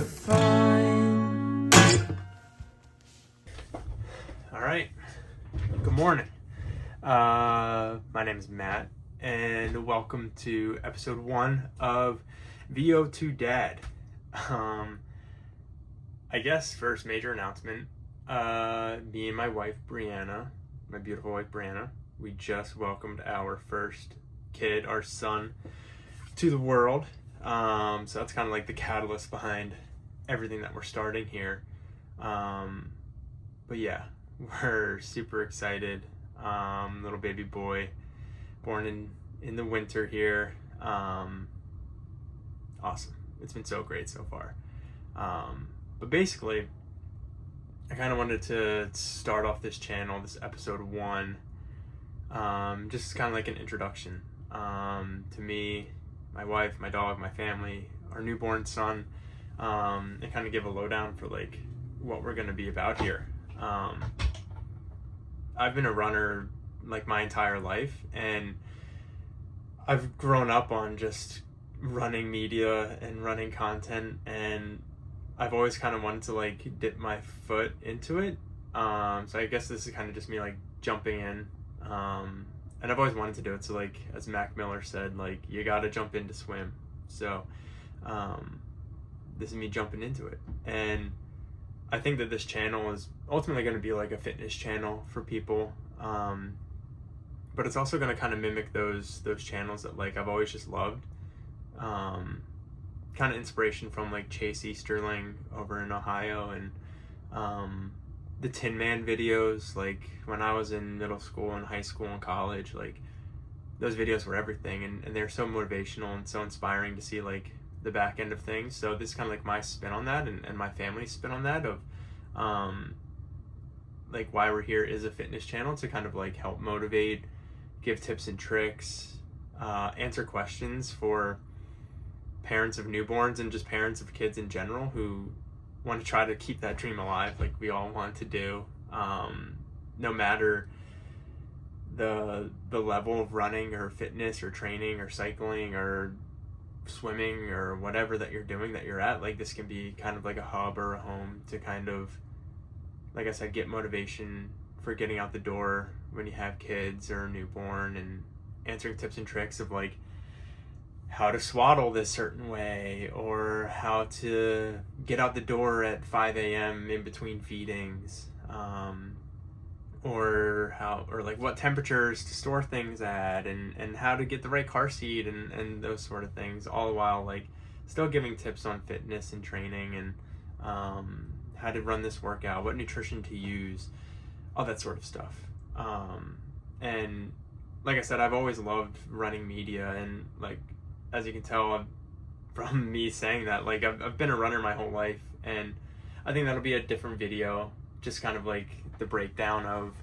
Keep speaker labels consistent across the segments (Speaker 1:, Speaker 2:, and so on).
Speaker 1: fine.
Speaker 2: All right. Good morning. My name is Matt, and welcome to episode 1 of Vo2 Dad. I guess first major announcement. Me and my wife Brianna, my beautiful wife Brianna, we just welcomed our first kid, our son, to the world. So that's kind of like the catalyst behind everything that we're starting here. But yeah, we're super excited. Little baby boy, born in the winter here. Awesome. It's been so great so far. But basically, I kind of wanted to start off this channel, this episode 1, just kind of like an introduction to me, my wife, my dog, my family, our newborn son, and kind of give a lowdown for like what we're going to be about here. I've been a runner like my entire life, and I've grown up on just running media and running content, and I've always kind of wanted to like dip my foot into it. So I guess this is kind of just me like jumping in. And I've always wanted to do it. So like, as Mac Miller said, like, you got to jump in to swim. So this is me jumping into it. And I think that this channel is ultimately going to be like a fitness channel for people. But it's also going to kind of mimic those channels that like I've always just loved. Kind of inspiration from like Chase Easterling over in Ohio, and the Tin Man videos, like when I was in middle school and high school and college, like those videos were everything, and they're so motivational and so inspiring to see like the back end of things. So this is kind of like my spin on that, and my family's spin on that of like why we're here is a fitness channel to kind of like help motivate, give tips and tricks, answer questions for parents of newborns and just parents of kids in general who want to try to keep that dream alive like we all want to do, no matter the level of running or fitness or training or cycling or swimming or whatever that you're doing, that you're at. Like, this can be kind of like a hub or a home to kind of, like I said, get motivation for getting out the door when you have kids or a newborn, and answering tips and tricks of like how to swaddle this certain way, or how to get out the door at 5 a.m. in between feedings, or like what temperatures to store things at, and how to get the right car seat, and those sort of things, all the while like still giving tips on fitness and training, and how to run this workout, what nutrition to use, all that sort of stuff. And like I said, I've always loved running media, and like, as you can tell from me saying that, like I've been a runner my whole life, and I think that'll be a different video, just kind of like the breakdown of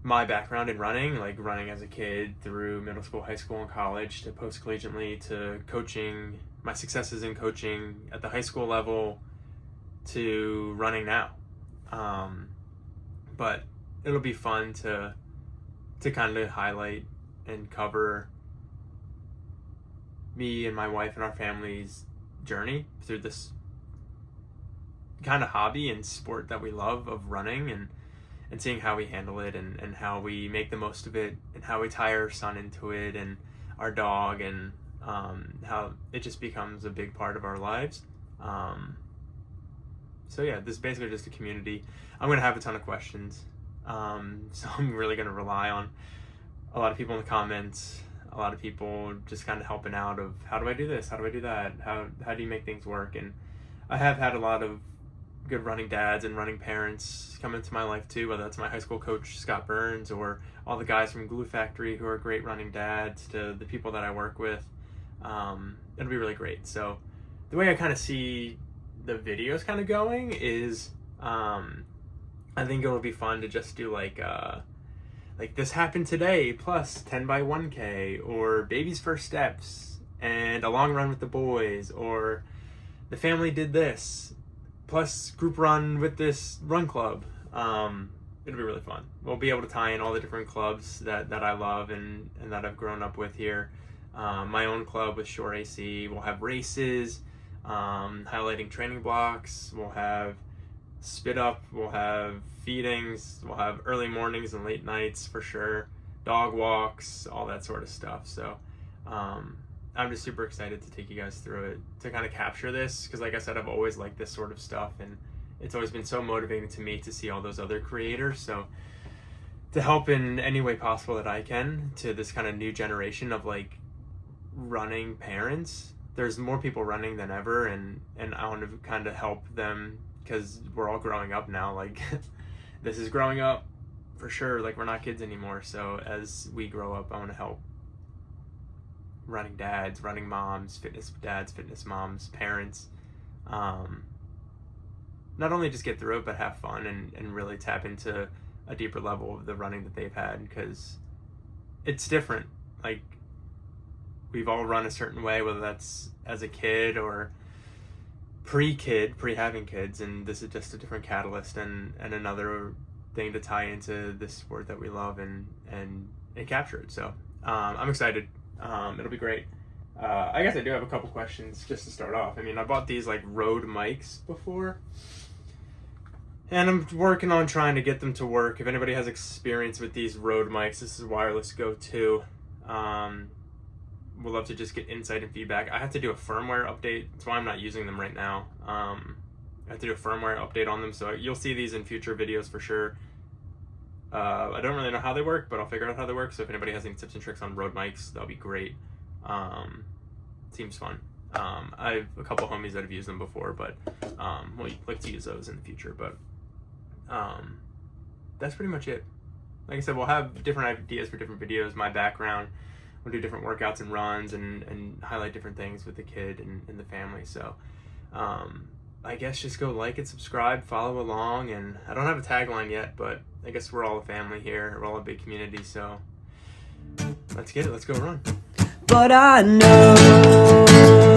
Speaker 2: my background in running, like running as a kid through middle school, high school, and college, to post-collegiately, to coaching, my successes in coaching at the high school level, to running now. But it'll be fun to kind of highlight and cover me and my wife and our family's journey through this kind of hobby and sport that we love of running, and seeing how we handle it, and how we make the most of it, and how we tie our son into it, and our dog, and how it just becomes a big part of our lives. So yeah, this is basically just a community. I'm going to have a ton of questions, so I'm really going to rely on a lot of people in the comments, a lot of people just kind of helping out of, how do I do this? How do I do that? How do you make things work? And I have had a lot of good running dads and running parents come into my life too, whether that's my high school coach, Scott Burns, or all the guys from Glue Factory who are great running dads, to the people that I work with. It'll be really great. So the way I kind of see the videos kind of going is, I think it'll be fun to just do like this happened today plus 10 by 1K, or baby's first steps and a long run with the boys, or the family did this plus group run with this run club. It'll be really fun. We'll be able to tie in all the different clubs that I love and that I've grown up with here. My own club with Shore AC. We'll have races. highlighting training blocks. We'll have spit up, we'll have feedings, we'll have early mornings and late nights for sure, dog walks, all that sort of stuff. So I'm just super excited to take you guys through it, to kind of capture this, because like I said, I've always liked this sort of stuff, and it's always been so motivating to me to see all those other creators. So to help in any way possible that I can to this kind of new generation of like running parents. There's more people running than ever, and I want to kind of help them, because we're all growing up now. Like this is growing up for sure. Like we're not kids anymore. So as we grow up, I want to help running dads, running moms, fitness dads, fitness moms, parents, not only just get through it, but have fun and really tap into a deeper level of the running that they've had, because it's different. Like we've all run a certain way, whether that's as a kid or pre-having kids, and this is just a different catalyst and another thing to tie into this sport that we love and capture it. So I'm excited. It'll be great. I guess I do have a couple questions just to start off. I mean, I bought these like Rode mics before, and I'm working on trying to get them to work. If anybody has experience with these Rode mics, this is wireless Go2. We'll love to just get insight and feedback. I have to do a firmware update. That's why I'm not using them right now. I have to do a firmware update on them, so you'll see these in future videos for sure. I don't really know how they work, but I'll figure out how they work. So if anybody has any tips and tricks on Rode mics, that'll be great. Seems fun. I have a couple homies that have used them before, but we'll like to use those in the future. But that's pretty much it. Like I said, we'll have different ideas for different videos, my background. We'll do different workouts and runs and highlight different things with the kid and the family. So I guess just go like and subscribe, follow along. And I don't have a tagline yet, but I guess we're all a family here. We're all a big community. So let's get it. Let's go run.
Speaker 1: But I know